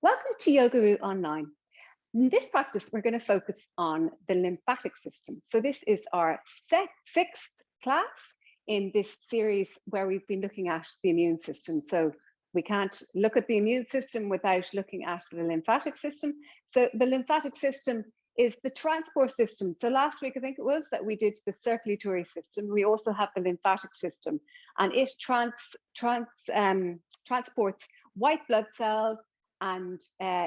Welcome to Yogaroo Online. In this practice, we're going to focus on the lymphatic system. So this is our sixth class in this series where we've been looking at the immune system. So we can't look at the immune system without looking at the lymphatic system. So the lymphatic system is the transport system. So last week, I think it was, that we did the circulatory system. We also have the lymphatic system, and it transports white blood cells and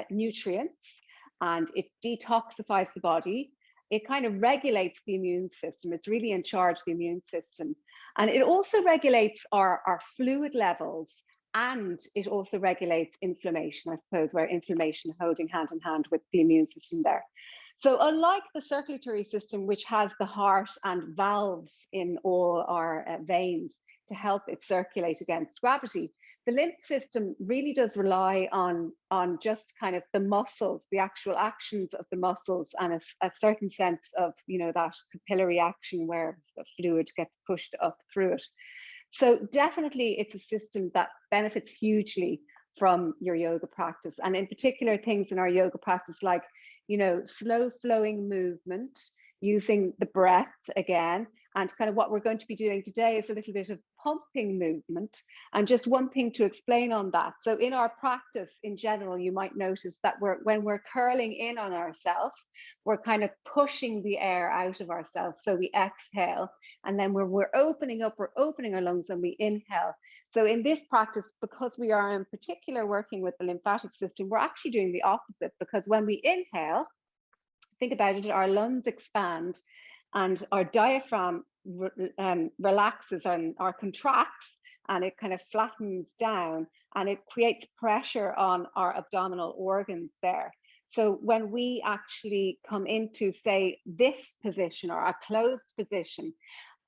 nutrients, and it detoxifies the body. It kind of regulates the immune system. It's really in charge of the immune system. And it also regulates our fluid levels, and it also regulates inflammation, I suppose, where inflammation holding hand in hand with the immune system there. So unlike the circulatory system, which has the heart and valves in all our veins to help it circulate against gravity, the lymph system really does rely on just kind of the muscles, the actual actions of the muscles, and a certain sense of, that capillary action where the fluid gets pushed up through it. So definitely it's a system that benefits hugely from your yoga practice. And in particular, things in our yoga practice like, slow flowing movement, using the breath again. And kind of what we're going to be doing today is a little bit of pumping movement. And just one thing to explain on that. So in our practice in general, you might notice that when we're curling in on ourselves, we're kind of pushing the air out of ourselves. So we exhale. And then when we're opening up, we're opening our lungs and we inhale. So in this practice, because we are in particular working with the lymphatic system, we're actually doing the opposite, because when we inhale, think about it, our lungs expand and our diaphragm relaxes or contracts, and it kind of flattens down, and it creates pressure on our abdominal organs there. So when we actually come into, say, this position or a closed position,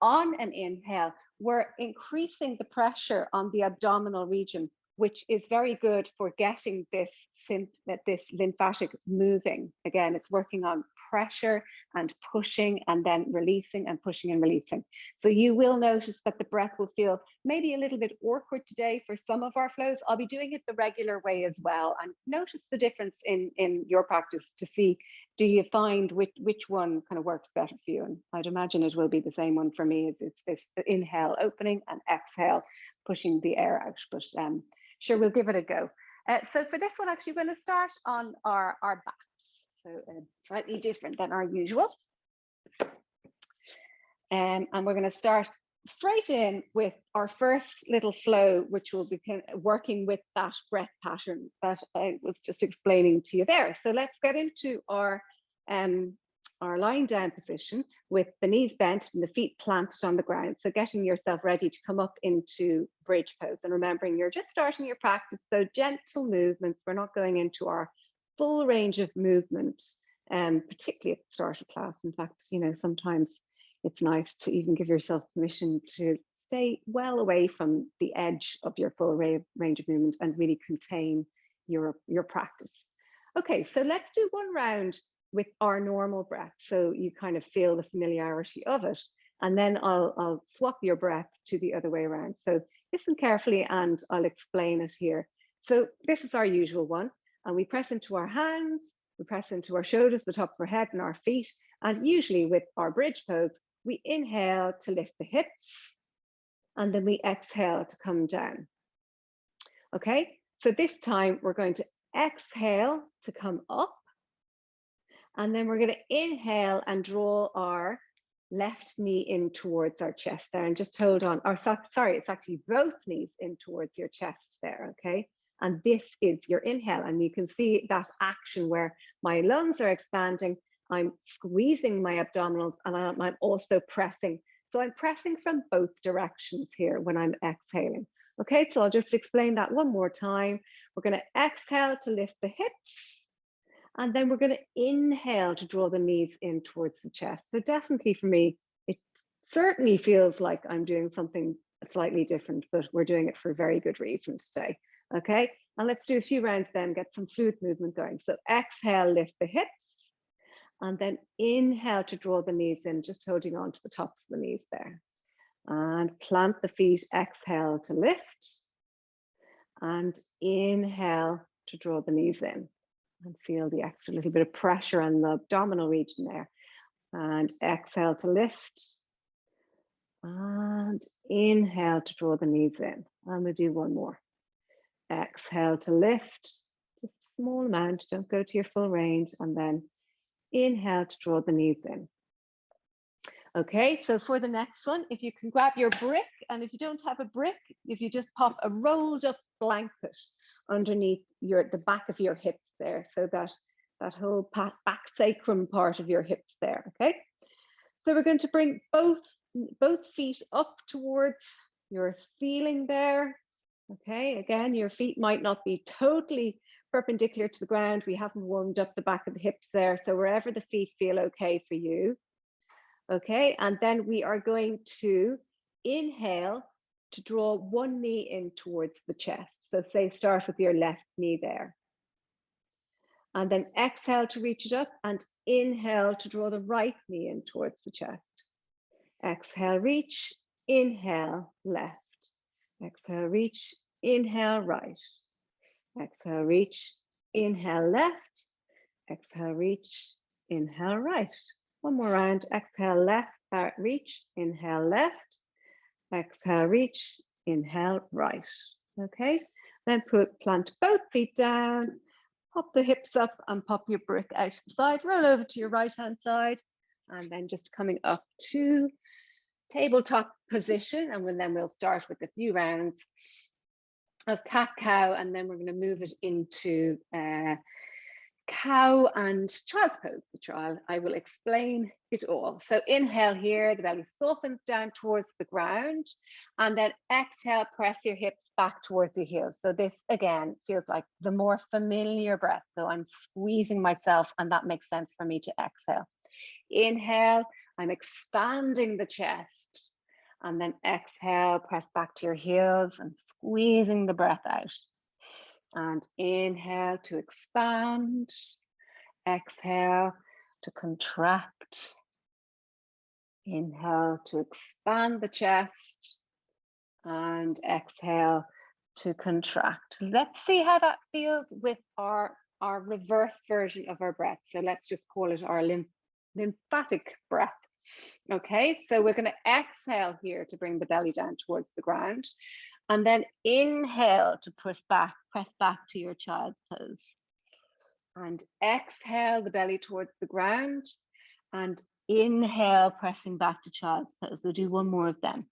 on an inhale, we're increasing the pressure on the abdominal region, which is very good for getting this lymphatic moving. Again, it's working on pressure and pushing and then releasing and pushing and releasing. So you will notice that the breath will feel maybe a little bit awkward today for some of our flows. I'll be doing it the regular way as well, and notice the difference in your practice to see, do you find which one kind of works better for you? And I'd imagine it will be the same one for me. It's this inhale opening and exhale pushing the air out, but sure, we'll give it a go. So for this one, actually, we're going to start on our backs. So slightly different than our usual. And we're going to start straight in with our first little flow, which will be working with that breath pattern that I was just explaining to you there. So let's get into our lying down position with the knees bent and the feet planted on the ground. So getting yourself ready to come up into bridge pose, and remembering you're just starting your practice. So gentle movements. We're not going into our full range of movement, particularly at the start of class. In fact, sometimes it's nice to even give yourself permission to stay well away from the edge of your full range of movement and really contain your practice. Okay, so let's do one round with our normal breath, so you kind of feel the familiarity of it, and then I'll swap your breath to the other way around. So listen carefully and I'll explain it here. So this is our usual one, and we press into our hands, we press into our shoulders, the top of our head and our feet, and usually with our bridge pose, we inhale to lift the hips, and then we exhale to come down. Okay, so this time we're going to exhale to come up, and then we're going to inhale and draw our left knee in towards our chest there, and just hold on. Or sorry, it's actually both knees in towards your chest there, okay? And this is your inhale, and you can see that action where my lungs are expanding, I'm squeezing my abdominals, and I'm also pressing. So I'm pressing from both directions here when I'm exhaling. Okay, so I'll just explain that one more time. We're going to exhale to lift the hips, and then we're going to inhale to draw the knees in towards the chest. So definitely for me, it certainly feels like I'm doing something slightly different, but we're doing it for a very good reason today. Okay, and let's do a few rounds then, get some fluid movement going. So exhale, lift the hips, and then inhale to draw the knees in, just holding on to the tops of the knees there. And plant the feet, exhale to lift, and inhale to draw the knees in. And feel the extra little bit of pressure on the abdominal region there. And exhale to lift. And inhale to draw the knees in. And we'll do one more. Exhale to lift, just a small amount, don't go to your full range. And then inhale to draw the knees in. Okay, so for the next one, if you can grab your brick, and if you don't have a brick, if you just pop a rolled up blanket underneath the back of your hips there, so that whole back sacrum part of your hips there, okay? So we're going to bring both feet up towards your ceiling there, okay? Again, your feet might not be totally perpendicular to the ground. We haven't warmed up the back of the hips there, so wherever the feet feel okay for you. Okay, and then we are going to inhale to draw one knee in towards the chest. So say start with your left knee there. And then exhale to reach it up and inhale to draw the right knee in towards the chest. Exhale, reach, inhale, left. Exhale, reach, inhale, right. Exhale, reach, inhale, left. Exhale, reach, inhale, right. One more round. Exhale, left, reach, inhale, left. Exhale, reach, inhale, right. Okay, then plant both feet down, pop the hips up and pop your brick out to the side, roll over to your right hand side, and then just coming up to tabletop position. And then we'll start with a few rounds of cat-cow, and then we're going to move it into cow and child's pose, which I will explain it all. So inhale here, the belly softens down towards the ground, and then exhale, press your hips back towards your heels. So this again feels like the more familiar breath. So I'm squeezing myself, and that makes sense for me to exhale. Inhale, I'm expanding the chest, and then exhale, press back to your heels and squeezing the breath out. And inhale to expand, exhale to contract, inhale to expand the chest, and exhale to contract. Let's see how that feels with our reverse version of our breath. So let's just call it our lymphatic breath. Okay, so we're going to exhale here to bring the belly down towards the ground. And then inhale to press back to your child's pose. And exhale the belly towards the ground. And inhale, pressing back to child's pose. We'll do one more of them.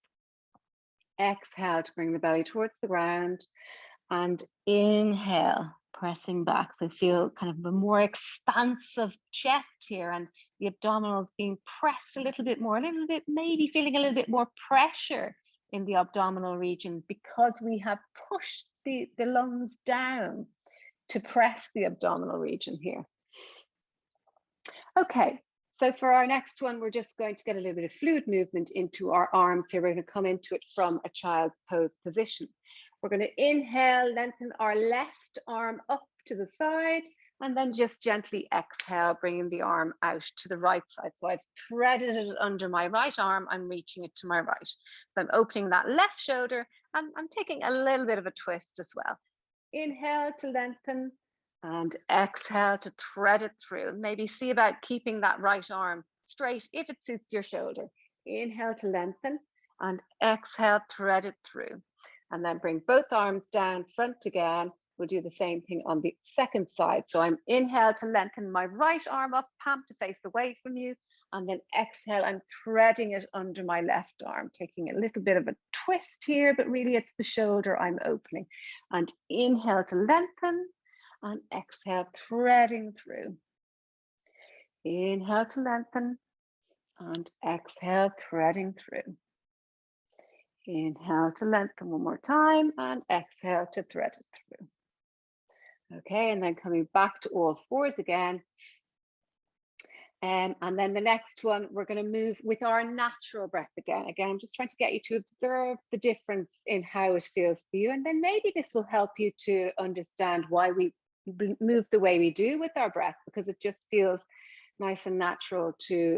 Exhale to bring the belly towards the ground. And inhale, pressing back. So feel kind of a more expansive chest here, and the abdominals being pressed a little bit more, maybe feeling a little bit more pressure in the abdominal region, because we have pushed the lungs down to press the abdominal region here. Okay, so for our next one, we're just going to get a little bit of fluid movement into our arms here. We're going to come into it from a child's pose position. We're going to inhale, lengthen our left arm up to the side, and then just gently exhale, bringing the arm out to the right side. So I've threaded it under my right arm, I'm reaching it to my right. So I'm opening that left shoulder, and I'm taking a little bit of a twist as well. Inhale to lengthen, and exhale to thread it through. Maybe see about keeping that right arm straight if it suits your shoulder. Inhale to lengthen, and exhale, thread it through. And then bring both arms down, front again. We'll do the same thing on the second side. So I'm inhale to lengthen my right arm up, palm to face away from you. And then exhale, I'm threading it under my left arm, taking a little bit of a twist here, but really it's the shoulder I'm opening. And inhale to lengthen, and exhale, threading through. Inhale to lengthen, and exhale, threading through. Inhale to lengthen one more time, and exhale to thread it through. Okay, and then coming back to all fours again. And then the next one, we're going to move with our natural breath again. Again, I'm just trying to get you to observe the difference in how it feels for you. And then maybe this will help you to understand why we move the way we do with our breath, because it just feels nice and natural to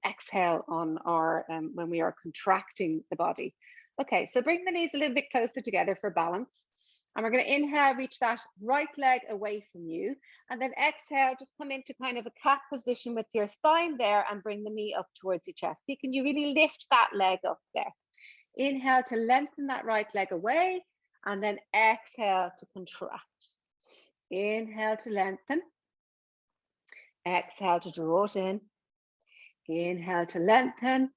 exhale on our when we are contracting the body. Okay, so bring the knees a little bit closer together for balance. And we're going to inhale, reach that right leg away from you. And then exhale, just come into kind of a cat position with your spine there and bring the knee up towards your chest. See, can you really lift that leg up there? Inhale to lengthen that right leg away, and then exhale to contract. Inhale to lengthen. Exhale to draw it in. Inhale to lengthen.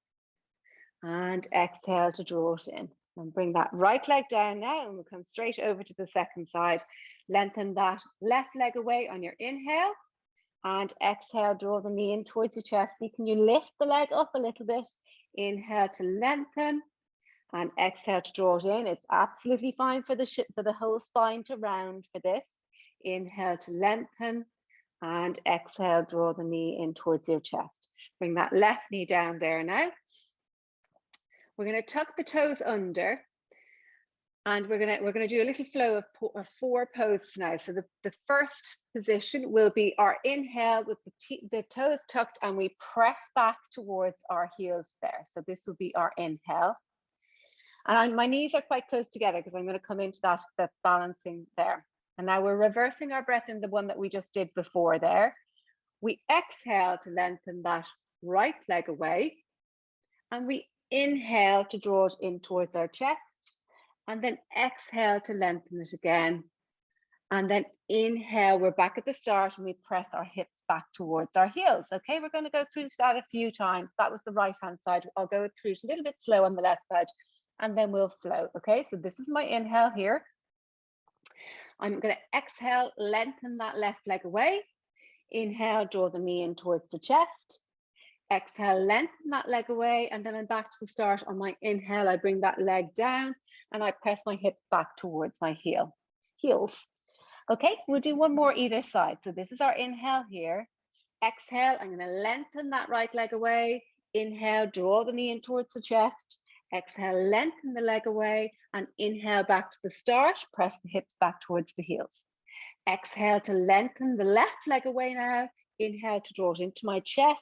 And exhale to draw it in. And bring that right leg down now, and we'll come straight over to the second side. Lengthen that left leg away on your inhale, and exhale, draw the knee in towards your chest. See, can you lift the leg up a little bit? Inhale to lengthen, and exhale to draw it in. It's absolutely fine for the whole spine to round for this. Inhale to lengthen, and exhale, draw the knee in towards your chest. Bring that left knee down there now. We're going to tuck the toes under, and we're going to do a little flow of 4 poses now. So the first position will be our inhale with the toes tucked, and we press back towards our heels there. So this will be our inhale. And my knees are quite close together because I'm going to come into that balancing there. And now we're reversing our breath in the one that we just did before there. We exhale to lengthen that right leg away, and we inhale to draw it in towards our chest, and then exhale to lengthen it again. And then inhale, we're back at the start, and we press our hips back towards our heels. Okay, we're going to go through that a few times. That was the right hand side. I'll go through it a little bit slow on the left side, and then we'll flow. Okay, so this is my inhale here. I'm going to exhale, lengthen that left leg away. Inhale, draw the knee in towards the chest. Exhale, lengthen that leg away, and then I'm back to the start. On my inhale, I bring that leg down, and I press my hips back towards my heels. Okay, we'll do one more either side. So this is our inhale here. Exhale, I'm going to lengthen that right leg away. Inhale, draw the knee in towards the chest. Exhale, lengthen the leg away, and inhale back to the start. Press the hips back towards the heels. Exhale to lengthen the left leg away now. Inhale to draw it into my chest.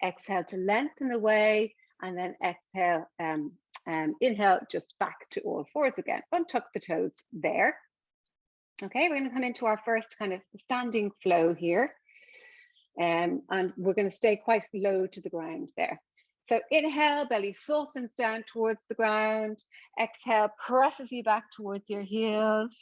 Exhale to lengthen away, and then exhale, inhale just back to all fours again. Untuck the toes there. Okay, we're going to come into our first kind of standing flow here. And we're going to stay quite low to the ground there. So inhale, belly softens down towards the ground. Exhale, presses you back towards your heels.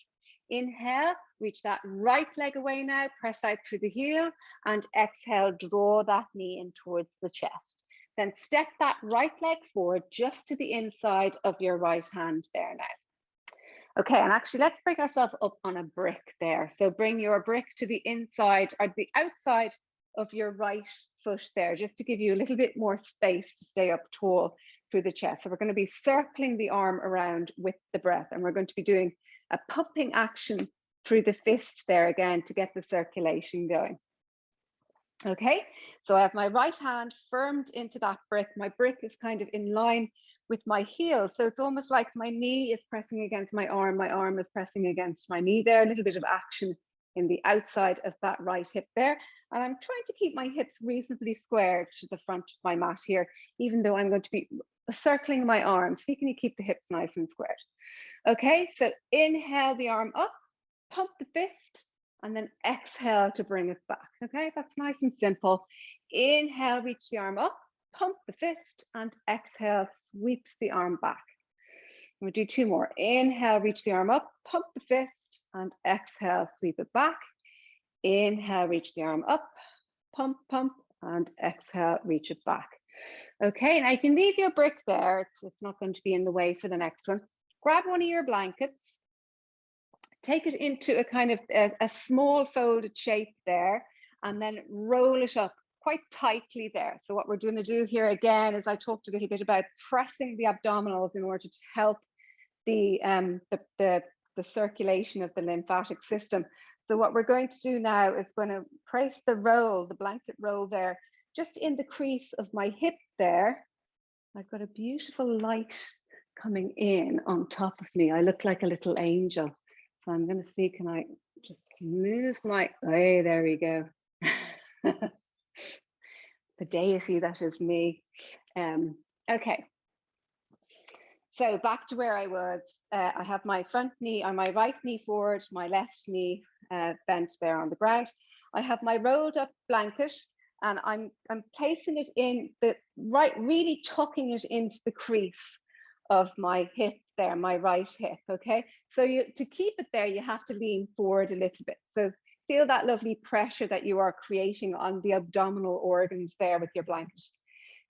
Inhale, reach that right leg away now, press out through the heel, and exhale, draw that knee in towards the chest. Then step that right leg forward just to the inside of your right hand there now. Okay, and actually let's bring ourselves up on a brick there. So bring your brick to the inside or the outside of your right foot there, just to give you a little bit more space to stay up tall through the chest. So we're going to be circling the arm around with the breath, and we're going to be doing a pumping action through the fist there again to get the circulation going. Okay, so I have my right hand firmed into that brick. My brick is kind of in line with my heel. So it's almost like my knee is pressing against my arm is pressing against my knee there, a little bit of action in the outside of that right hip there. And I'm trying to keep my hips reasonably squared to the front of my mat here, even though I'm going to be circling my arms. So can you keep the hips nice and squared? Okay, so inhale the arm up, pump the fist, and then exhale to bring it back. Okay, that's nice and simple. Inhale, reach the arm up, pump the fist, and exhale, sweeps the arm back. We'll do 2 more. Inhale, reach the arm up, pump the fist, and exhale, sweep it back. Inhale, reach the arm up, pump, pump, and exhale, reach it back. Okay, now you can leave your brick there. It's not going to be in the way for the next one. Grab one of your blankets, take it into a kind of a small folded shape there, and then roll it up quite tightly there. So what we're going to do here again is I talked a little bit about pressing the abdominals in order to help the circulation of the lymphatic system. So what we're going to do now is going to place the blanket roll there, just in the crease of my hip there. I've got a beautiful light coming in on top of me. I look like a little angel. So I'm going to see, can I just move my, hey, there we go. The deity that is me. Okay. So back to where I was. I have my front knee or my right knee forward, my left knee bent there on the ground. I have my rolled up blanket, and I'm placing it in the right, really tucking it into the crease of my hip there, my right hip. Okay, so to keep it there, you have to lean forward a little bit. So feel that lovely pressure that you are creating on the abdominal organs there with your blanket.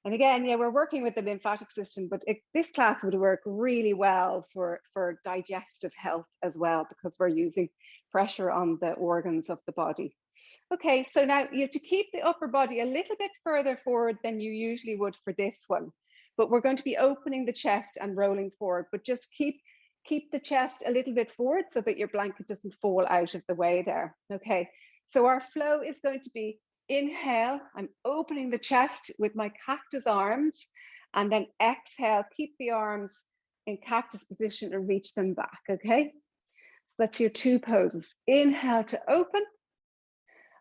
And again, yeah, we're working with the lymphatic system, but this class would work really well for digestive health as well, because we're using pressure on the organs of the body. Okay, so now you have to keep the upper body a little bit further forward than you usually would for this one, but we're going to be opening the chest and rolling forward, but just keep the chest a little bit forward so that your blanket doesn't fall out of the way there. Okay, so our flow is going to be inhale, I'm opening the chest with my cactus arms, and then exhale, keep the arms in cactus position and reach them back. Okay, so that's your two poses. Inhale to open,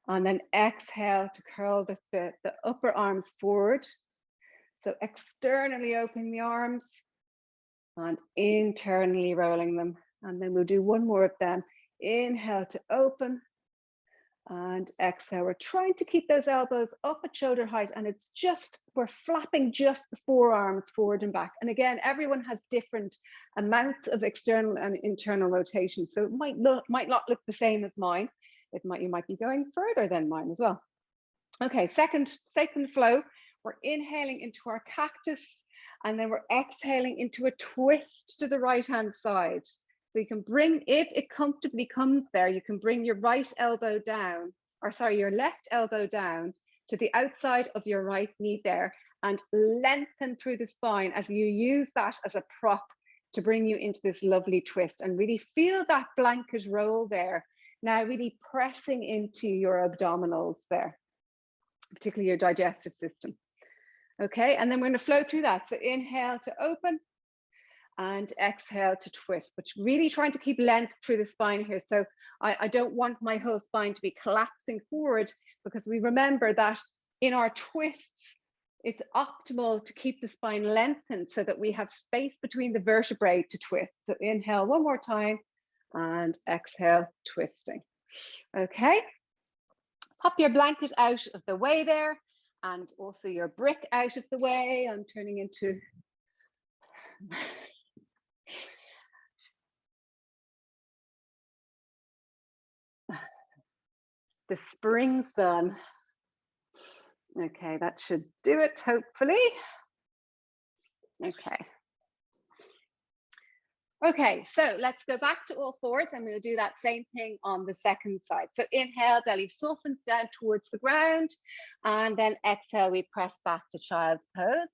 and then exhale to curl the upper arms forward. So externally opening the arms and internally rolling them. And then we'll do one more of them. Inhale to open and exhale. We're trying to keep those elbows up at shoulder height, and it's just, we're flapping just the forearms forward and back. And again, everyone has different amounts of external and internal rotation. So it might not look the same as mine. You might be going further than mine as well. Okay, second flow, we're inhaling into our cactus, and then we're exhaling into a twist to the right hand side. So you can bring, if it comfortably comes there, you can bring your right elbow down, or sorry, your left elbow down to the outside of your right knee there, and lengthen through the spine as you use that as a prop to bring you into this lovely twist, and really feel that blanket roll there. Now really pressing into your abdominals there, particularly your digestive system. Okay, and then we're going to flow through that. So inhale to open and exhale to twist, but really trying to keep length through the spine here. So I don't want my whole spine to be collapsing forward, because we remember that in our twists, it's optimal to keep the spine lengthened so that we have space between the vertebrae to twist. So inhale one more time and exhale, twisting. Okay, pop your blanket out of the way there, and also your brick out of the way. I'm turning into the spring sun. Okay, that should do it, hopefully. Okay, so let's go back to all fours, and we'll do that same thing on the second side. So inhale, belly softens down towards the ground, and then exhale, we press back to child's pose.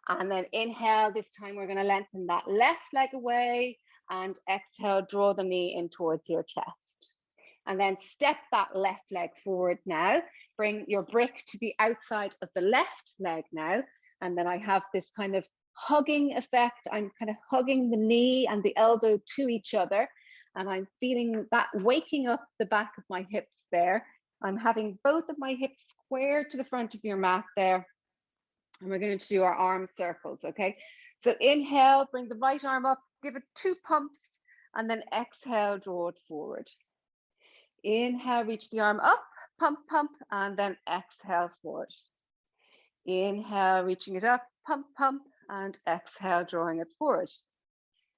And then inhale, this time we're going to lengthen that left leg away, and exhale, draw the knee in towards your chest. And then step that left leg forward now. Bring your brick to the outside of the left leg now. And then I have this kind of hugging effect. I'm kind of hugging the knee and the elbow to each other. And I'm feeling that waking up the back of my hips there. I'm having both of my hips square to the front of your mat there. And we're going to do our arm circles, okay? So inhale, bring the right arm up, give it 2 pumps, and then exhale, draw it forward. Inhale, reach the arm up, pump, pump, and then exhale forward. Inhale, reaching it up, pump, pump, and exhale, drawing it forward.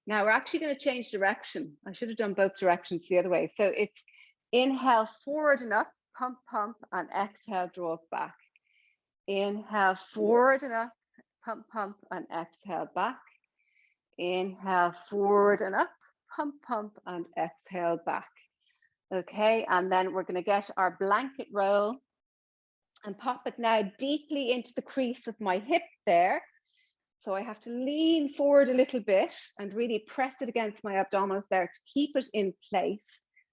Now we're actually going to change direction. I should have done both directions the other way. So it's inhale forward and up, pump, pump, and exhale, draw it back. Inhale forward and up, pump, pump, and exhale back. Inhale forward and up, pump, pump, and exhale back. Okay, and then we're going to get our blanket roll and pop it now deeply into the crease of my hip there. So I have to lean forward a little bit and really press it against my abdominals there to keep it in place.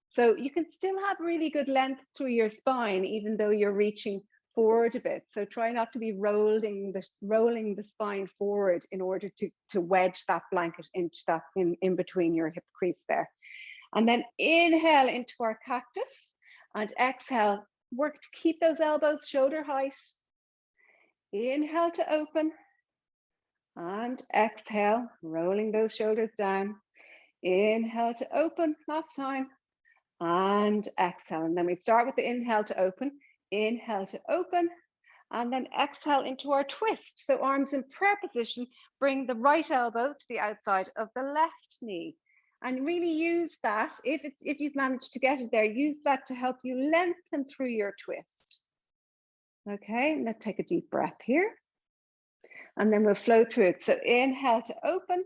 So you can still have really good length through your spine, even though you're reaching forward a bit. So try not to be rolling the spine forward in order to wedge that blanket into that in between your hip crease there. And then inhale into our cactus, and exhale, work to keep those elbows shoulder height. Inhale to open, And exhale, rolling those shoulders down. Inhale to open, last time. And exhale. And then we start with the inhale to open. Inhale to open. And then exhale into our twist. So arms in prayer position, bring the right elbow to the outside of the left knee. And really use that, if you've managed to get it there, use that to help you lengthen through your twist. Okay, let's take a deep breath here. And then we'll flow through it. So inhale to open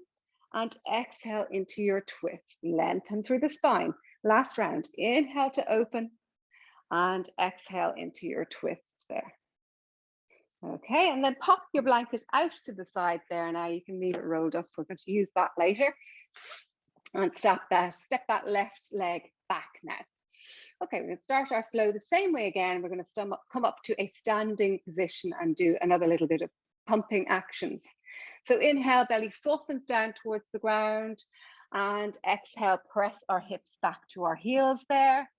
and exhale into your twist. Lengthen through the spine. Last round. Inhale to open and exhale into your twist there. Okay, and then pop your blanket out to the side there. Now you can leave it rolled up. We're going to use that later. And step that left leg back now. Okay, we're going to start our flow the same way again. We're going to come up to a standing position and do another little bit of pumping actions. So inhale, belly softens down towards the ground, and exhale, press our hips back to our heels there.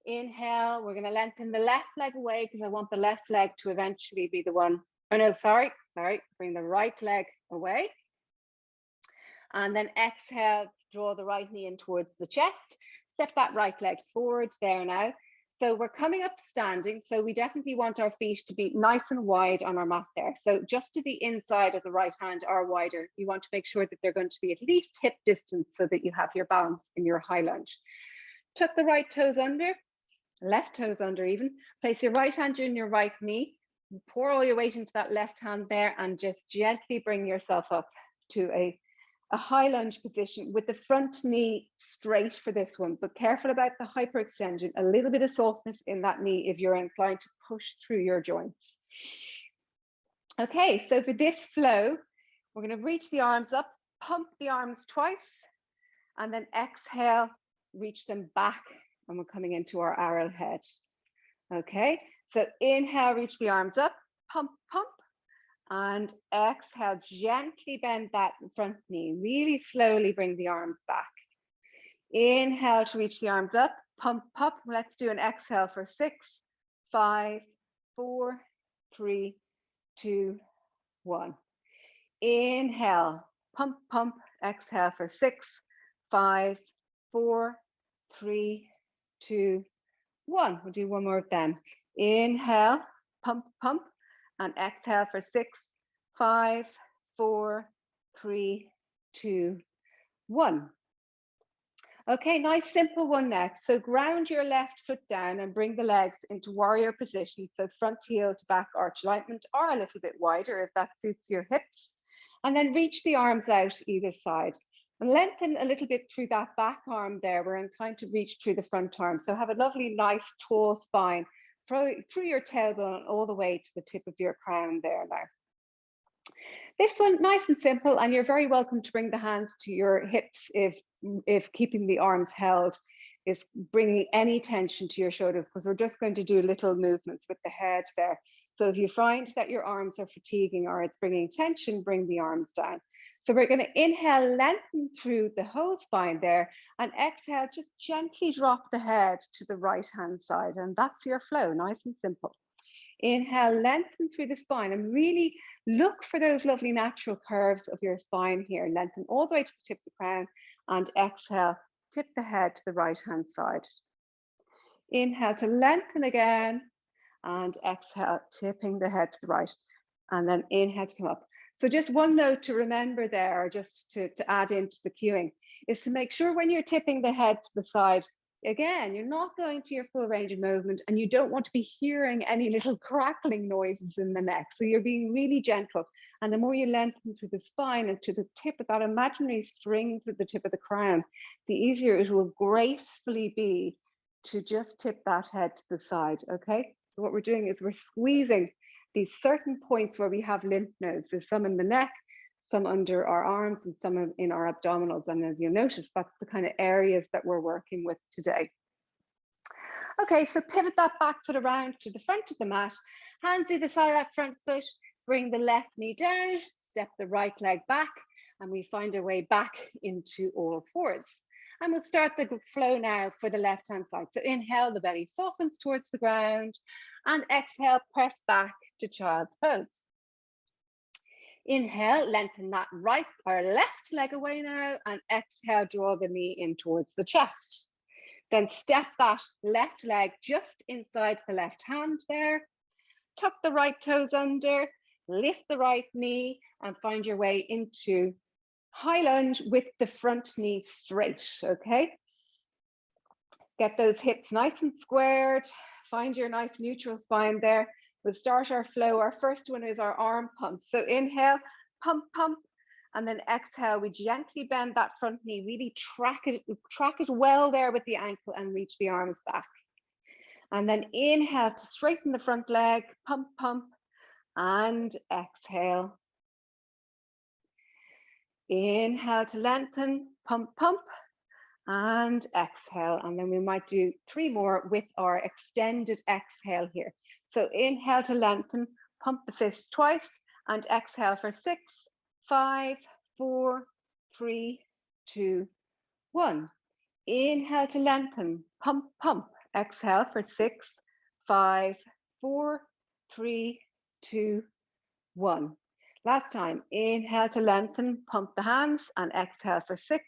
Inhale, we're going to lengthen the left leg away because I want the left leg to eventually be the one. Oh no, sorry, bring the right leg away. And then exhale, draw the right knee in towards the chest. Step that right leg forward there now. So we're coming up to standing. So we definitely want our feet to be nice and wide on our mat there. So just to the inside of the right hand or wider, you want to make sure that they're going to be at least hip distance so that you have your balance in your high lunge. Tuck the right toes under, left toes under even. Place your right hand in your right knee. Pour all your weight into that left hand there and just gently bring yourself up to a high lunge position with the front knee straight for this one, but careful about the hyperextension, a little bit of softness in that knee if you're inclined to push through your joints. Okay, so for this flow, we're going to reach the arms up, pump the arms twice, and then exhale, reach them back, and we're coming into our arrowhead. Okay, so inhale, reach the arms up, pump, pump. And exhale, gently bend that front knee. Really slowly bring the arms back. Inhale to reach the arms up. Pump, pump. Let's do an exhale for 6, 5, 4, 3, 2, 1. Inhale, pump, pump. Exhale for 6, 5, 4, 3, 2, 1. We'll do one more of them. Inhale, pump, pump. And exhale for 6, 5, 4, 3, 2, 1. Okay, nice simple one next. So ground your left foot down and bring the legs into warrior position. So front heel to back arch alignment, or a little bit wider if that suits your hips. And then reach the arms out either side. And lengthen a little bit through that back arm there. We're inclined to reach through the front arm. So have a lovely, nice, tall spine. Through your tailbone all the way to the tip of your crown there now. This one, nice and simple, and you're very welcome to bring the hands to your hips if keeping the arms held is bringing any tension to your shoulders, because we're just going to do little movements with the head there. So if you find that your arms are fatiguing or it's bringing tension, bring the arms down. So we're going to inhale, lengthen through the whole spine there, and exhale, just gently drop the head to the right hand side, and that's your flow, nice and simple. Inhale, lengthen through the spine and really look for those lovely natural curves of your spine here. Lengthen all the way to the tip of the crown, and exhale, tip the head to the right hand side. Inhale to lengthen again, and exhale, tipping the head to the right, and then inhale to come up. So just one note to remember there, or just to add into the cueing, is to make sure when you're tipping the head to the side, again, you're not going to your full range of movement, and you don't want to be hearing any little crackling noises in the neck. So you're being really gentle. And the more you lengthen through the spine and to the tip of that imaginary string to the tip of the crown, the easier it will gracefully be to just tip that head to the side, okay? So what we're doing is we're squeezing these certain points where we have lymph nodes. There's some in the neck, some under our arms, and some in our abdominals. And as you'll notice, that's the kind of areas that we're working with today. Okay, so pivot that back foot around to the front of the mat. Hands either side of that front foot. Bring the left knee down, step the right leg back, and we find our way back into all fours. And we'll start the flow now for the left-hand side. So inhale, the belly softens towards the ground, and exhale, press back to child's pose. Inhale, lengthen that right or left leg away now, and exhale, draw the knee in towards the chest. Then step that left leg just inside the left hand there. Tuck the right toes under, lift the right knee, and find your way into high lunge with the front knee straight, okay? Get those hips nice and squared. Find your nice neutral spine there. We'll start our flow. Our first one is our arm pump. So inhale, pump, pump. And then exhale, we gently bend that front knee, really track it well there with the ankle and reach the arms back. And then inhale to straighten the front leg, pump, pump, and exhale. Inhale to lengthen, pump, pump, and exhale. And then we might do 3 more with our extended exhale here. So inhale to lengthen, pump the fists twice, and exhale for 6, 5, 4, 3, 2, 1. Inhale to lengthen, pump, pump. Exhale for 6, 5, 4, 3, 2, 1. Last time, inhale to lengthen, pump the hands, and exhale for 6,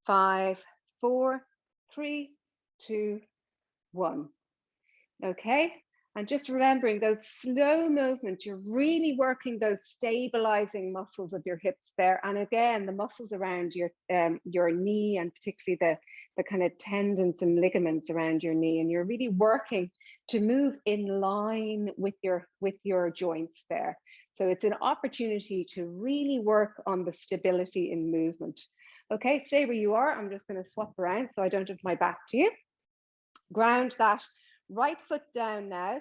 5, 4, 3, 2, 1. Okay, and just remembering those slow movements, you're really working those stabilizing muscles of your hips there. And again, the muscles around your knee, and particularly the kind of tendons and ligaments around your knee. And you're really working to move in line with your joints there. So it's an opportunity to really work on the stability in movement. Okay, stay where you are. I'm just going to swap around so I don't have my back to you. Ground that right foot down now,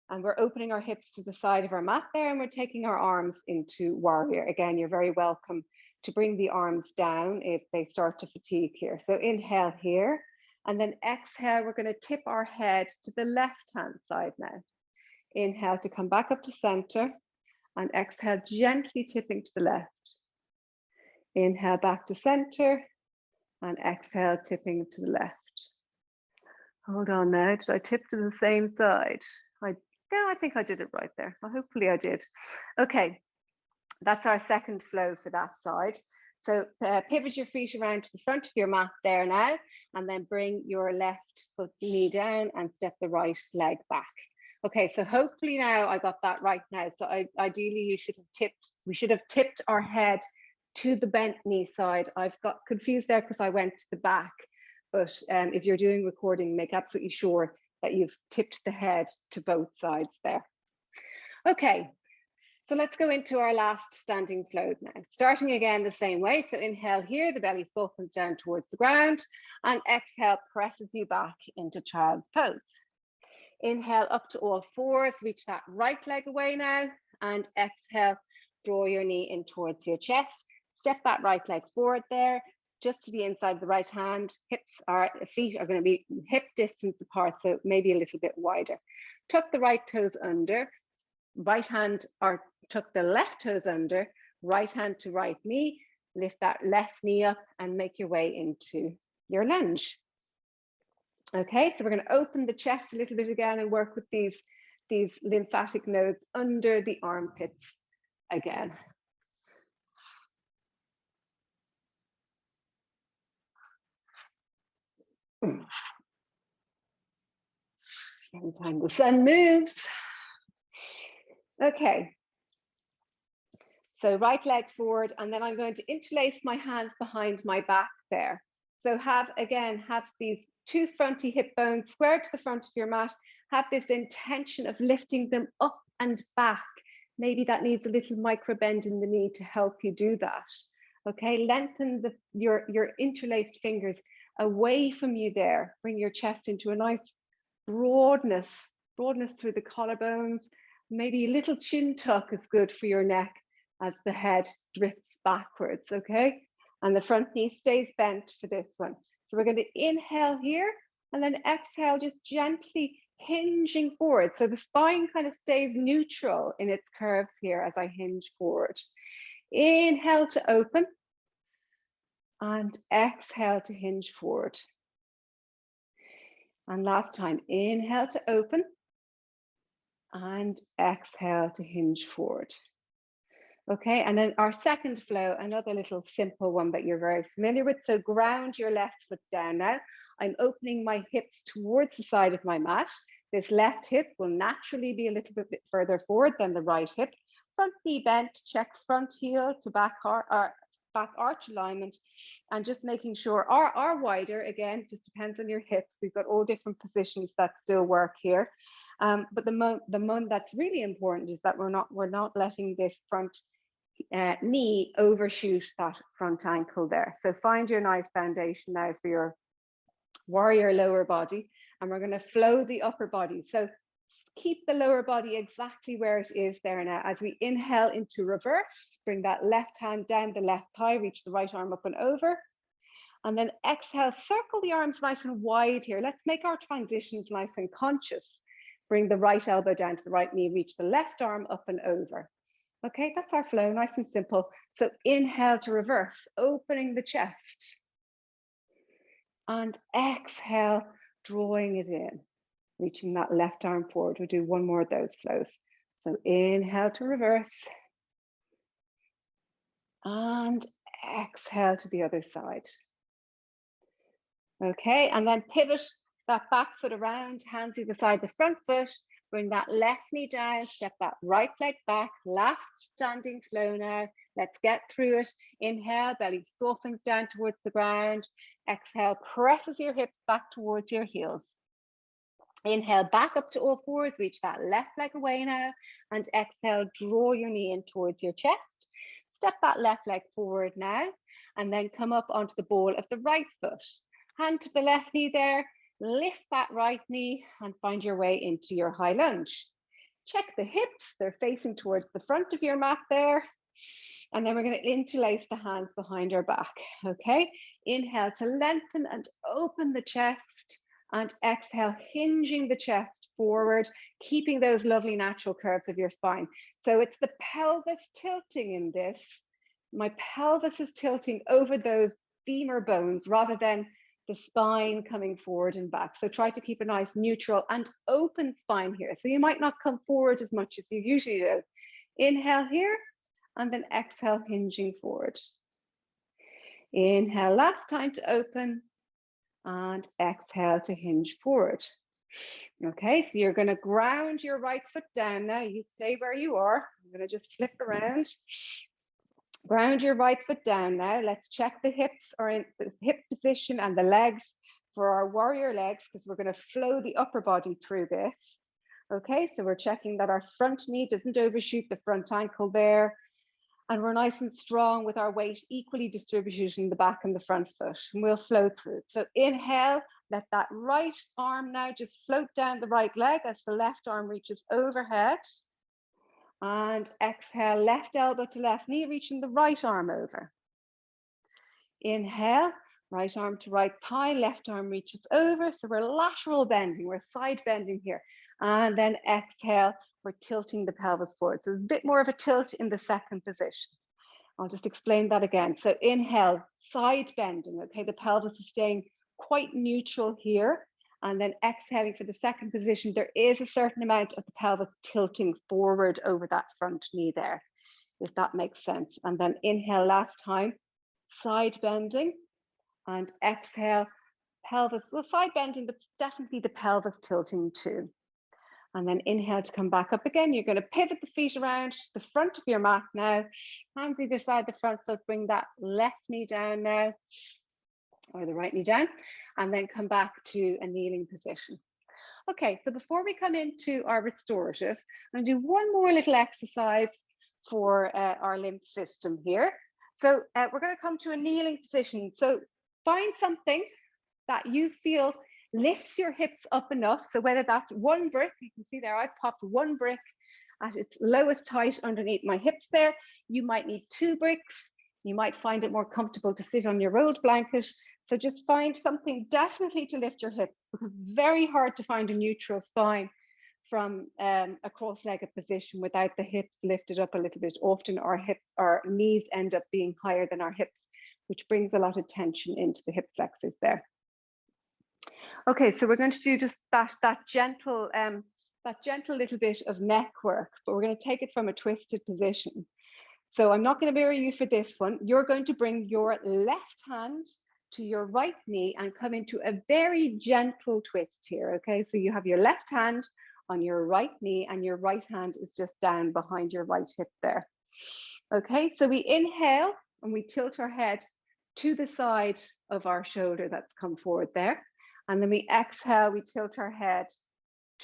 and we're opening our hips to the side of our mat there, and we're taking our arms into warrior. Again, you're very welcome to bring the arms down if they start to fatigue here. So inhale here, and then exhale, we're going to tip our head to the left-hand side now. Inhale to come back up to center, and exhale, gently tipping to the left. Inhale back to center, and exhale, tipping to the left. Hold on now, did I tip to the same side? Yeah, I think I did it right there. Well, hopefully I did. Okay, that's our second flow for that side. So pivot your feet around to the front of your mat there now, and then bring your left foot knee down and step the right leg back. Okay, so hopefully now I got that right now. So ideally we should have tipped our head to the bent knee side. I've got confused there because I went to the back. But if you're doing recording, make absolutely sure that you've tipped the head to both sides there. Okay, so let's go into our last standing flow now. Starting again the same way. So inhale here, the belly softens down towards the ground, and exhale presses you back into child's pose. Inhale up to all fours, reach that right leg away now, and exhale, draw your knee in towards your chest. Step that right leg forward there, just to the inside of the right hand. Feet are going to be hip distance apart, so maybe a little bit wider. Tuck the right toes under, right hand, or tuck the left toes under, right hand to right knee, lift that left knee up and make your way into your lunge. Okay, so we're going to open the chest a little bit again and work with these lymphatic nodes under the armpits again. Anytime the sun moves. Okay. So right leg forward, and then I'm going to interlace my hands behind my back there. So have these 2 fronty hip bones square to the front of your mat. Have this intention of lifting them up and back. Maybe that needs a little micro bend in the knee to help you do that. Okay, lengthen your interlaced fingers away from you there. Bring your chest into a nice broadness through the collarbones. Maybe a little chin tuck is good for your neck as the head drifts backwards, okay? And the front knee stays bent for this one. So we're going to inhale here, and then exhale, just gently hinging forward. So the spine kind of stays neutral in its curves here as I hinge forward. Inhale to open, and exhale to hinge forward. And last time, inhale to open, and exhale to hinge forward. Okay, and then our second flow, another little simple one that you're very familiar with. So ground your left foot down now. I'm opening my hips towards the side of my mat. This left hip will naturally be a little bit further forward than the right hip. Front knee bent, check front heel to back arch alignment, and just making sure our wider, again, just depends on your hips. We've got all different positions that still work here. But the one that's really important is that we're not letting this front knee overshoot that front ankle there. So find your nice foundation now for your warrior lower body, and we're going to flow the upper body. So keep the lower body exactly where it is there now. As we inhale into reverse, bring that left hand down the left thigh, reach the right arm up and over. And then exhale, circle the arms nice and wide here. Let's make our transitions nice and conscious. Bring the right elbow down to the right knee, reach the left arm up and over. Okay, that's our flow, nice and simple. So inhale to reverse, opening the chest. And exhale, drawing it in, reaching that left arm forward. We'll do one more of those flows. So inhale to reverse. And exhale to the other side. Okay, and then pivot that back foot around, hands either side the front foot. Bring that left knee down, step that right leg back. Last standing flow now. Let's get through it. Inhale, belly softens down towards the ground. Exhale, presses your hips back towards your heels. Inhale, back up to all fours, reach that left leg away now. And exhale, draw your knee in towards your chest. Step that left leg forward now. And then come up onto the ball of the right foot. Hand to the left knee there. Lift that right knee and find your way into your high lunge. Check the hips, they're facing towards the front of your mat there. And then we're going to interlace the hands behind our back. Okay, inhale to lengthen and open the chest, and exhale, hinging the chest forward, keeping those lovely natural curves of your spine. So it's the pelvis tilting in this. My pelvis is tilting over those femur bones rather than the spine coming forward and back. So try to keep a nice neutral and open spine here. So you might not come forward as much as you usually do. Inhale here, and then exhale, hinging forward. Inhale, last time to open, and exhale to hinge forward. Okay, so you're going to ground your right foot down now. You stay where you are. I'm going to just flip around. Ground your right foot down now. Let's check the hips are in the hip position and the legs for our warrior legs, because we're going to flow the upper body through this. Okay, so we're checking that our front knee doesn't overshoot the front ankle there. And we're nice and strong with our weight equally distributed in the back and the front foot. And we'll flow through it. So inhale, let that right arm now just float down the right leg as the left arm reaches overhead. And exhale, left elbow to left knee, reaching the right arm over. Inhale, right arm to right thigh, left arm reaches over. So we're lateral bending, we're side bending here. And then exhale, we're tilting the pelvis forward. So there's a bit more of a tilt in the second position. I'll just explain that again. So inhale, side bending, okay? The pelvis is staying quite neutral here. And then exhaling for the second position, there is a certain amount of the pelvis tilting forward over that front knee there, if that makes sense. And then inhale last time, side bending, and exhale, pelvis. Well, side bending, but definitely the pelvis tilting too. And then inhale to come back up again. You're going to pivot the feet around to the front of your mat now. Hands either side the front foot, bring that left knee down now, or the right knee down, and then come back to a kneeling position. Okay, so before we come into our restorative, I'm going to do one more little exercise for our lymph system here. So we're going to come to a kneeling position. So find something that you feel lifts your hips up enough. So whether that's one brick, you can see there, I've popped one brick at its lowest height underneath my hips there. You might need 2 bricks. You might find it more comfortable to sit on your rolled blanket. So just find something definitely to lift your hips, because it's very hard to find a neutral spine from a cross-legged position without the hips lifted up a little bit. Often our knees end up being higher than our hips, which brings a lot of tension into the hip flexors there. Okay, so we're going to do just that gentle little bit of neck work, but we're going to take it from a twisted position. So I'm not going to bury you for this one. You're going to bring your left hand to your right knee and come into a very gentle twist here. Okay, so you have your left hand on your right knee and your right hand is just down behind your right hip there. Okay, so we inhale and we tilt our head to the side of our shoulder that's come forward there. And then we exhale, we tilt our head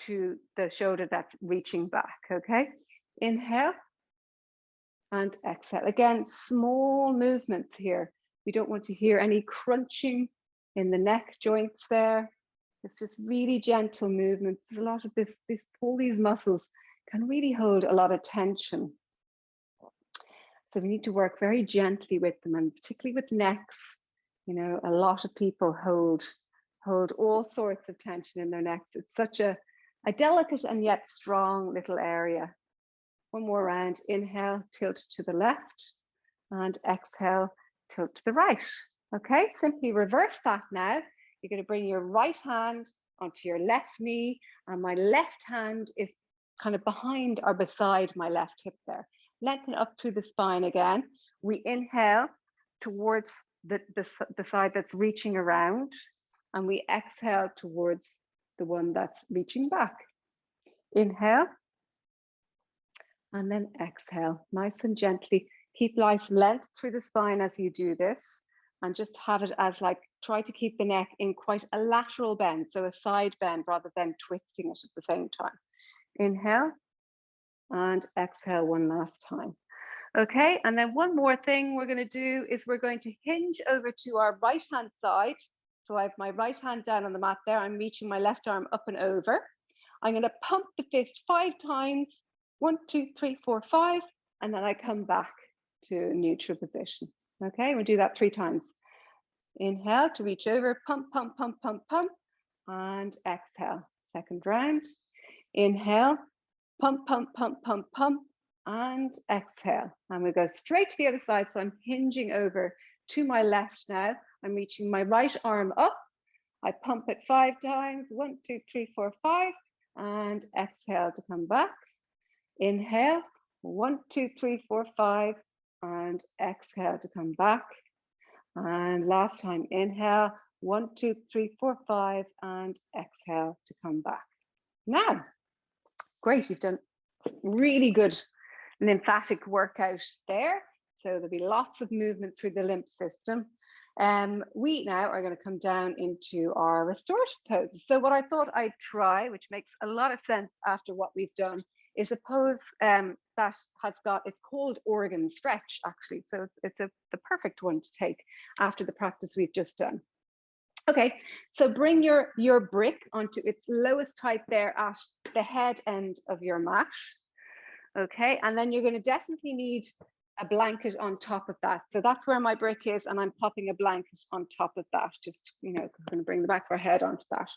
to the shoulder that's reaching back. Okay, inhale and exhale. Again, small movements here. We don't want to hear any crunching in the neck joints there. It's just really gentle movements. There's a lot of this, all these muscles can really hold a lot of tension. So we need to work very gently with them, and particularly with necks. You know, a lot of people hold all sorts of tension in their necks. It's such a delicate and yet strong little area. One more round. Inhale, tilt to the left, and exhale, tilt to the right. Okay, simply reverse that now. You're going to bring your right hand onto your left knee, and my left hand is kind of behind or beside my left hip there. Lengthen up through the spine again. We inhale towards the side that's reaching around, and we exhale towards the one that's reaching back. Inhale, and then exhale, nice and gently. Keep nice length through the spine as you do this, and just have it as like, try to keep the neck in quite a lateral bend, so a side bend rather than twisting it at the same time. Inhale and exhale one last time. Okay, and then one more thing we're going to do is we're going to hinge over to our right hand side. So I have my right hand down on the mat there. I'm reaching my left arm up and over. I'm going to pump the fist 5 times. 1, 2, 3, 4, 5, and then I come back to neutral position. Okay, we'll do that 3 times. Inhale to reach over, pump, pump, pump, pump, pump, and exhale. Second round. Inhale, pump, pump, pump, pump, pump, and exhale. And we go straight to the other side. So I'm hinging over to my left now. I'm reaching my right arm up. I pump it 5 times. 1, 2, 3, 4, 5, and exhale to come back. Inhale, 1, 2, 3, 4, 5, and exhale to come back. And last time, inhale, 1, 2, 3, 4, 5, and exhale to come back. Now, great, you've done really good lymphatic workout there. So there'll be lots of movement through the lymph system. We now are going to come down into our restorative poses. So what I thought I'd try, which makes a lot of sense after what we've done, is a pose that has got, it's called organ stretch actually. So it's the perfect one to take after the practice we've just done. Okay, so bring your brick onto its lowest height there at the head end of your mat. Okay, and then you're going to definitely need a blanket on top of that. So that's where my brick is, and I'm popping a blanket on top of that, just, you know, because we're going to bring the back of our head onto that.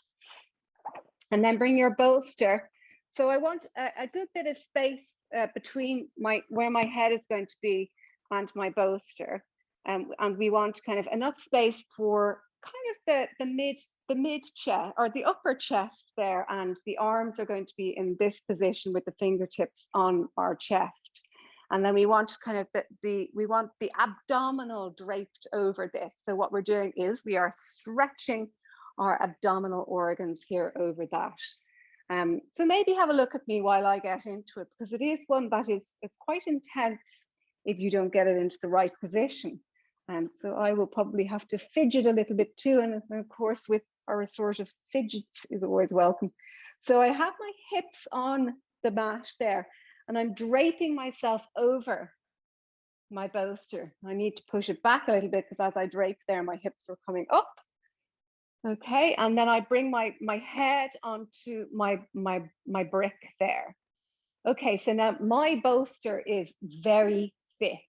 And then bring your bolster. So I want a good bit of space between where my head is going to be and my bolster. And we want kind of enough space for kind of the mid chest or the upper chest there, and the arms are going to be in this position with the fingertips on our chest. And then we want kind of we want the abdominal draped over this. So what we're doing is we are stretching our abdominal organs here over that. So maybe have a look at me while I get into it, because it is one that it's quite intense if you don't get it into the right position. And so I will probably have to fidget a little bit too. And of course, with our restorative, fidgets is always welcome. So I have my hips on the mat there, and I'm draping myself over my bolster. I need to push it back a little bit because as I drape there, my hips are coming up. Okay, and then I bring my head onto my brick there. Okay, so now my bolster is very thick.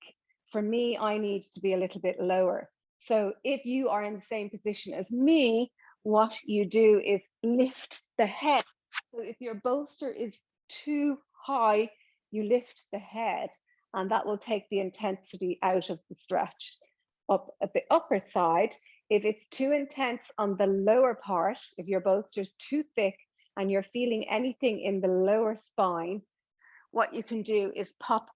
For me, I need to be a little bit lower. So if you are in the same position as me, what you do is lift the head. So if your bolster is too high, you lift the head, and that will take the intensity out of the stretch. Up at the upper side, if it's too intense on the lower part, if your bolster is too thick and you're feeling anything in the lower spine, what you can do is pop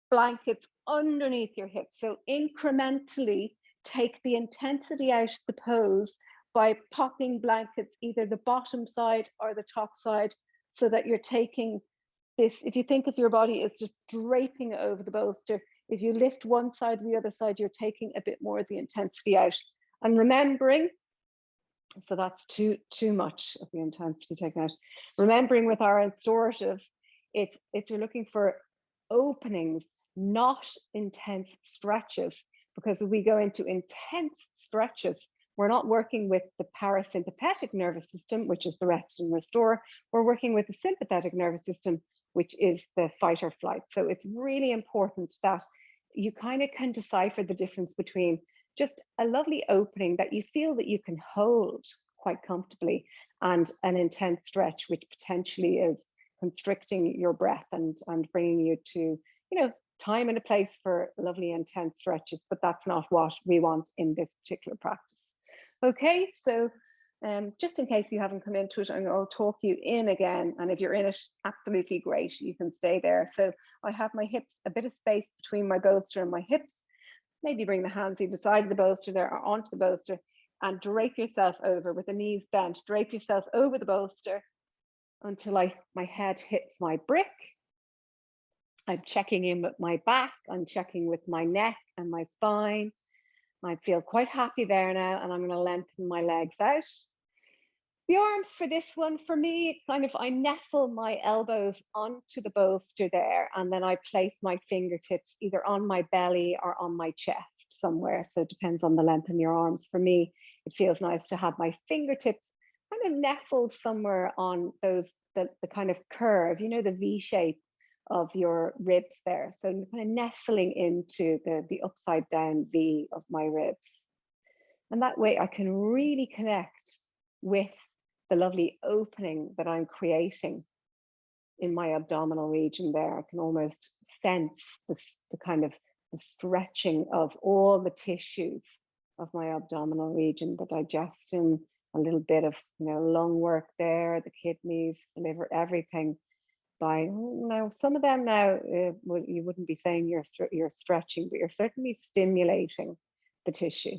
blankets underneath your hips. So incrementally take the intensity out of the pose by popping blankets either the bottom side or the top side, so that you're taking this, if you think of your body as just draping over the bolster, if you lift one side and the other side, you're taking a bit more of the intensity out. And remembering, so that's too much of the intensity taken out. Remembering with our restorative, it's you're looking for openings, not intense stretches, because if we go into intense stretches, we're not working with the parasympathetic nervous system, which is the rest and restore. We're working with the sympathetic nervous system, which is the fight or flight. So it's really important that you kind of can decipher the difference between just a lovely opening that you feel that you can hold quite comfortably, and an intense stretch, which potentially is constricting your breath and bringing you to, you know, time and a place for lovely intense stretches, but that's not what we want in this particular practice. Okay, so just in case you haven't come into it, I'll talk you in again, and if you're in it, absolutely great, you can stay there. So I have my hips, a bit of space between my bolster and my hips. Maybe bring the hands either side of the bolster there or onto the bolster, and drape yourself over with the knees bent. Drape yourself over the bolster until my head hits my brick. I'm checking in with my back, I'm checking with my neck and my spine. I feel quite happy there now, and I'm going to lengthen my legs out. The arms for this one, for me, kind of, I nestle my elbows onto the bolster there, and then I place my fingertips either on my belly or on my chest somewhere. So it depends on the length in your arms. For me, it feels nice to have my fingertips kind of nestled somewhere on those, the kind of curve, you know, the V shape of your ribs there. So I'm kind of nestling into the upside down V of my ribs. And that way I can really connect with the lovely opening that I'm creating in my abdominal region there. I can almost sense the kind of the stretching of all the tissues of my abdominal region, the digestion, a little bit of, you know, lung work there, the kidneys, the liver, everything. By now, some of them now, you wouldn't be saying you're stretching, but you're certainly stimulating the tissue.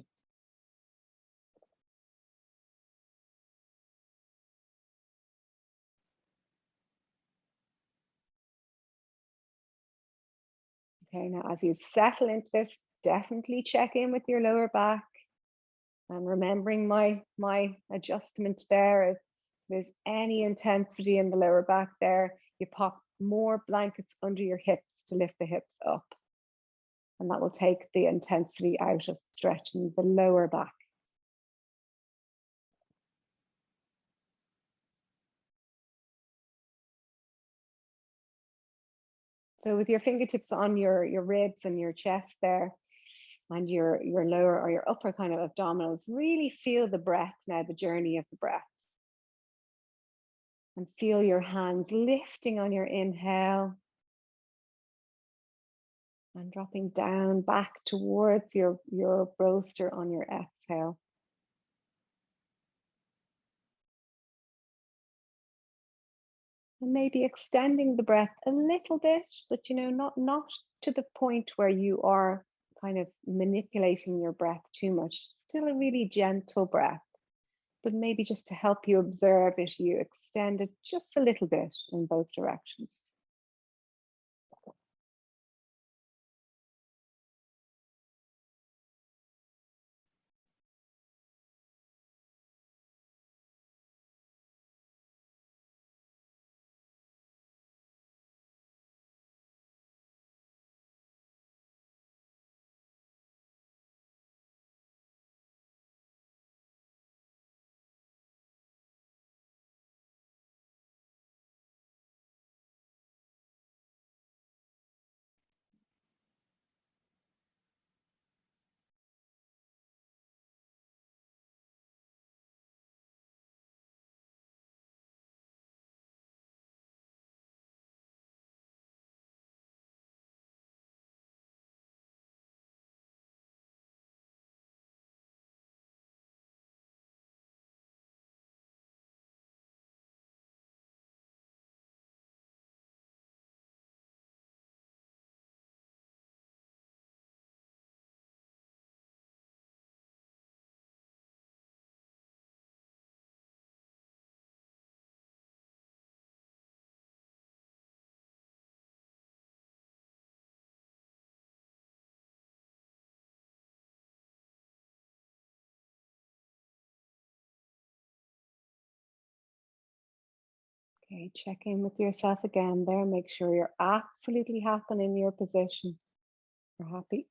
Okay, now as you settle into this, definitely check in with your lower back. And remembering my adjustment there, if there's any intensity in the lower back there, you pop more blankets under your hips to lift the hips up. And that will take the intensity out of stretching the lower back. So with your fingertips on your ribs and your chest there, and your lower or your upper kind of abdominals, really feel the breath now, the journey of the breath. And feel your hands lifting on your inhale and dropping down back towards your bolster on your exhale. And maybe extending the breath a little bit, but, you know, not to the point where you are kind of manipulating your breath too much. Still a really gentle breath, but maybe just to help you observe it, you extend it just a little bit in both directions. Okay, check in with yourself again there. Make sure you're absolutely happy in your position. You're happy.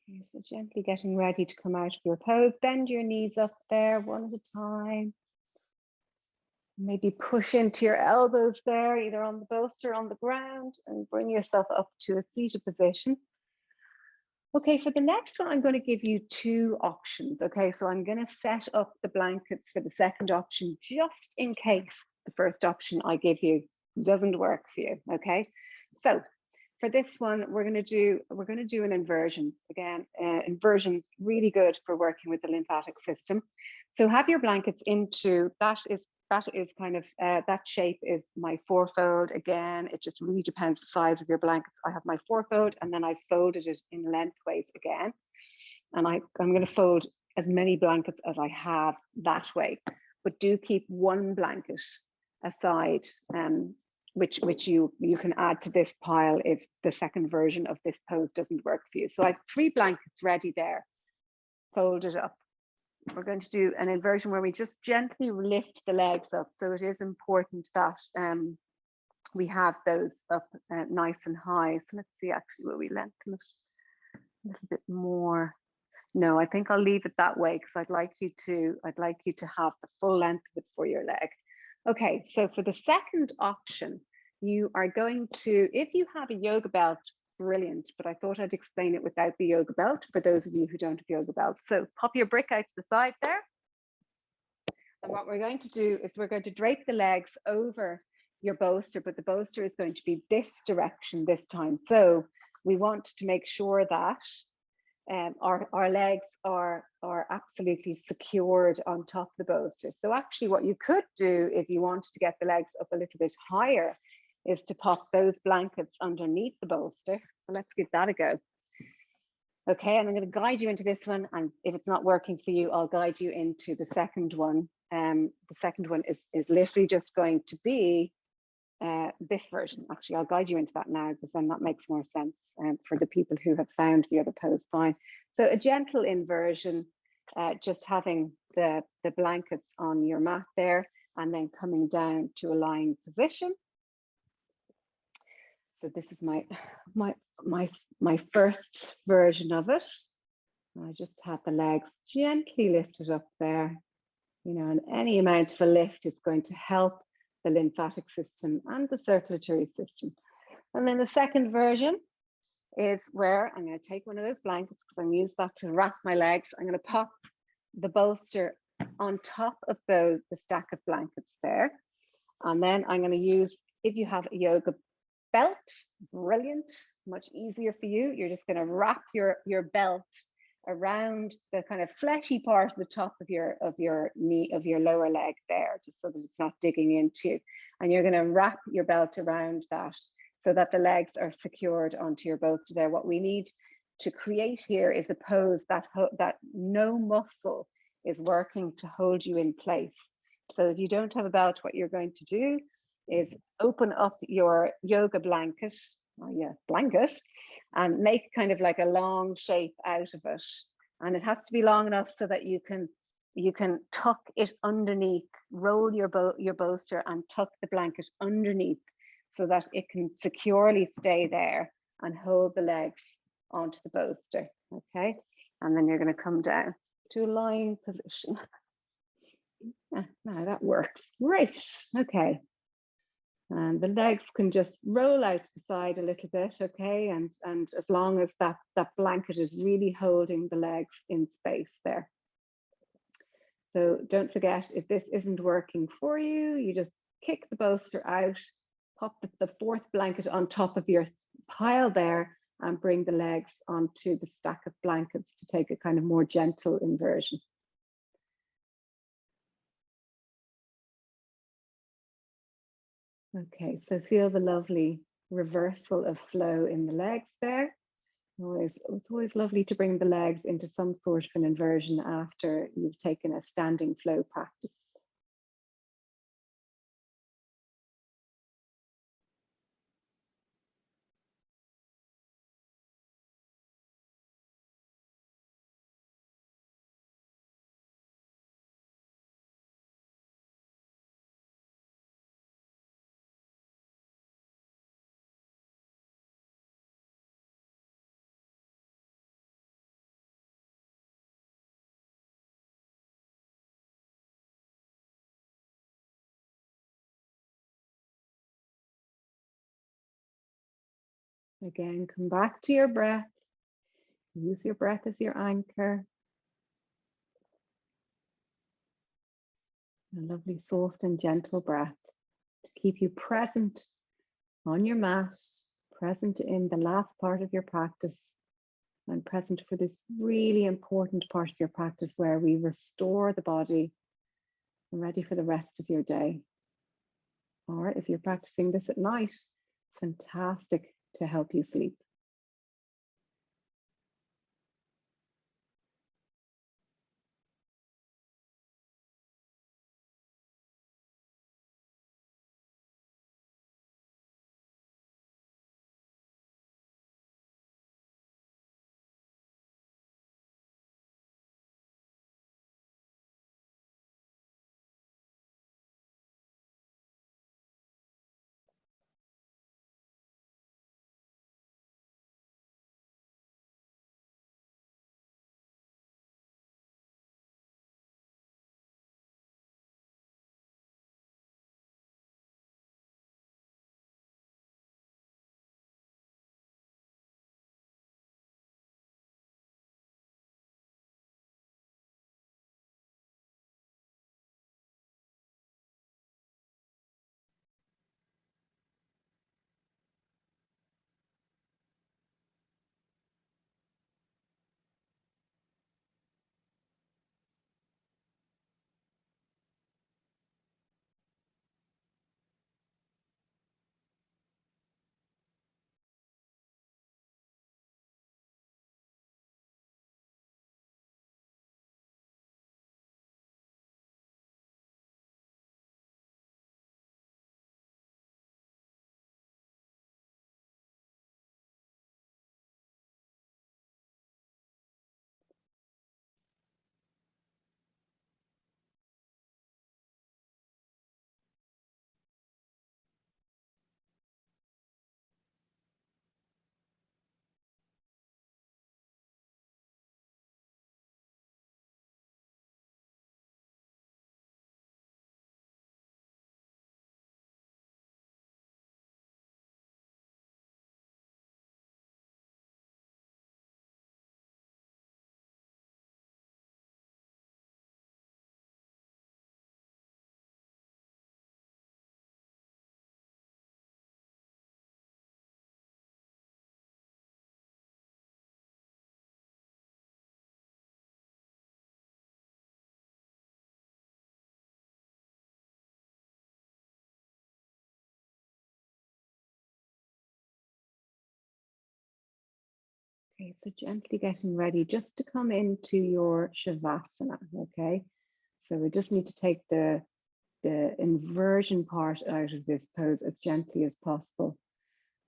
Okay, so gently getting ready to come out of your pose. Bend your knees up there one at a time. Maybe push into your elbows there, either on the bolster or on the ground, and bring yourself up to a seated position. Okay, for the next one, I'm going to give you two options. Okay, so I'm going to set up the blankets for the second option, just in case the first option I give you doesn't work for you. Okay, so for this one, we're going to do an inversion. Again, inversion's really good for working with the lymphatic system. So have your blankets into, that is kind of, that shape is my fourfold. Again, it just really depends the size of your blankets. I have my fourfold, and then I folded it in lengthways again. And I'm going to fold as many blankets as I have that way, but do keep one blanket aside, which you can add to this pile if the second version of this pose doesn't work for you. So I have 3 blankets ready there, fold it up. We're going to do an inversion where we just gently lift the legs up. So it is important that we have those up nice and high. So let's see, actually, will we lengthen it a little bit more? No, I think I'll leave it that way because I'd like you to have the full length of it for your leg. Okay, so for the second option, you are going to, if you have a yoga belt, brilliant, but I thought I'd explain it without the yoga belt for those of you who don't have yoga belts. So pop your brick out to the side there. And what we're going to do is we're going to drape the legs over your bolster, but the bolster is going to be this direction this time. So we want to make sure that our legs are absolutely secured on top of the bolster. So actually what you could do if you wanted to get the legs up a little bit higher is to pop those blankets underneath the bolster. So let's give that a go. Okay, and I'm going to guide you into this one, and if it's not working for you, I'll guide you into the second one. The second one is literally just going to be this version. Actually, I'll guide you into that now because then that makes more sense for the people who have found the other pose fine. So a gentle inversion, just having the blankets on your mat there and then coming down to a lying position. So this is my first version of it. I just have the legs gently lifted up there, you know, and any amount of a lift is going to help the lymphatic system and the circulatory system. And then the second version is where I'm going to take one of those blankets because I'm going to use that to wrap my legs. I'm going to pop the bolster on top of the stack of blankets there. And then I'm going to use, if you have a yoga belt, brilliant, much easier for you. You're just going to wrap your belt around the kind of fleshy part of the top of your knee, of your lower leg there, just so that it's not digging into you. And you're going to wrap your belt around that so that the legs are secured onto your bolster there. What we need to create here is a pose that no muscle is working to hold you in place. So if you don't have a belt, what you're going to do is open up your yoga blanket, and make kind of like a long shape out of it. And it has to be long enough so that you can tuck it underneath, roll your bolster and tuck the blanket underneath so that it can securely stay there and hold the legs onto the bolster. Okay, and then you're going to come down to a lying position. Now that works. Great. Okay. And the legs can just roll out to the side a little bit, okay? And as long as that blanket is really holding the legs in space there. So don't forget, if this isn't working for you, you just kick the bolster out, pop the fourth blanket on top of your pile there, and bring the legs onto the stack of blankets to take a kind of more gentle inversion. Okay, so feel the lovely reversal of flow in the legs there. It's always lovely to bring the legs into some sort of an inversion after you've taken a standing flow practice. Again, come back to your breath. Use your breath as your anchor. A lovely, soft and gentle breath to keep you present on your mat, present in the last part of your practice, and present for this really important part of your practice where we restore the body and ready for the rest of your day. Or if you're practicing this at night, fantastic to help you sleep. Okay, so gently getting ready just to come into your Shavasana, okay? So we just need to take the inversion part out of this pose as gently as possible.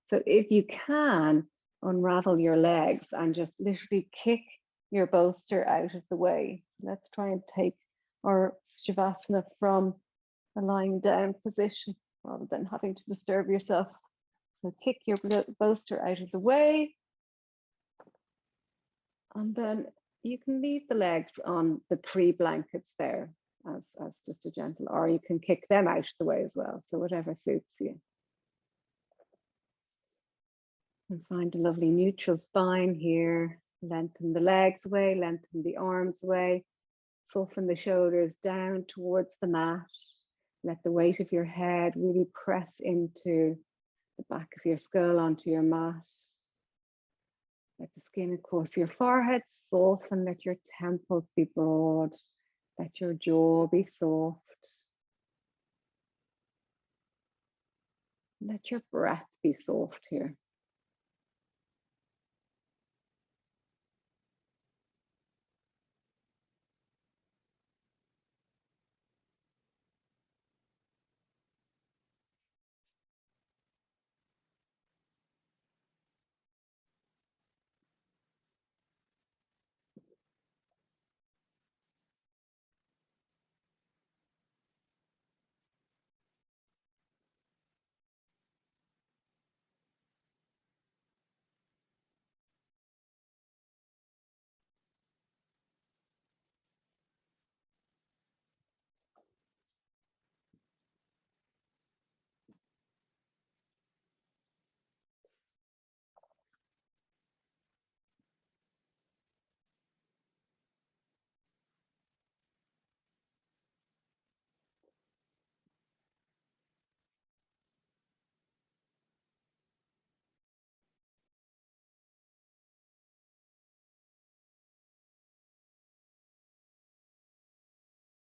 So if you can, unravel your legs and just literally kick your bolster out of the way. Let's try and take our Shavasana from a lying down position rather than having to disturb yourself. So kick your bolster out of the way. And then you can leave the legs on the pre-blankets there as just a gentle, or you can kick them out of the way as well. So whatever suits you. And find a lovely neutral spine here. Lengthen the legs away, lengthen the arms away. Soften the shoulders down towards the mat. Let the weight of your head really press into the back of your skull onto your mat. Let the skin across your forehead soften. Let your temples be broad. Let your jaw be soft. Let your breath be soft here.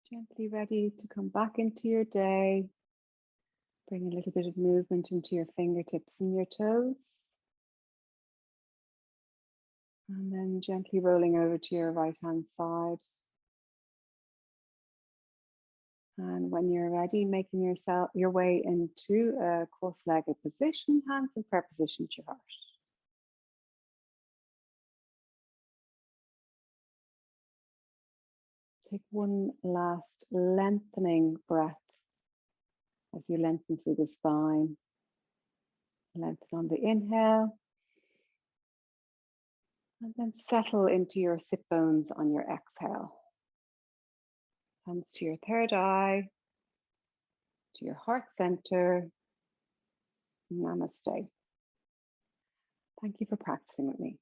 Gently ready to come back into your day. Bring a little bit of movement into your fingertips and your toes. And then gently rolling over to your right hand side. And when you're ready, making your way into a cross-legged position, hands in prayer position to your heart. Take one last lengthening breath as you lengthen through the spine. Lengthen on the inhale. And then settle into your sit bones on your exhale. Hands to your third eye, to your heart center. Namaste. Thank you for practicing with me.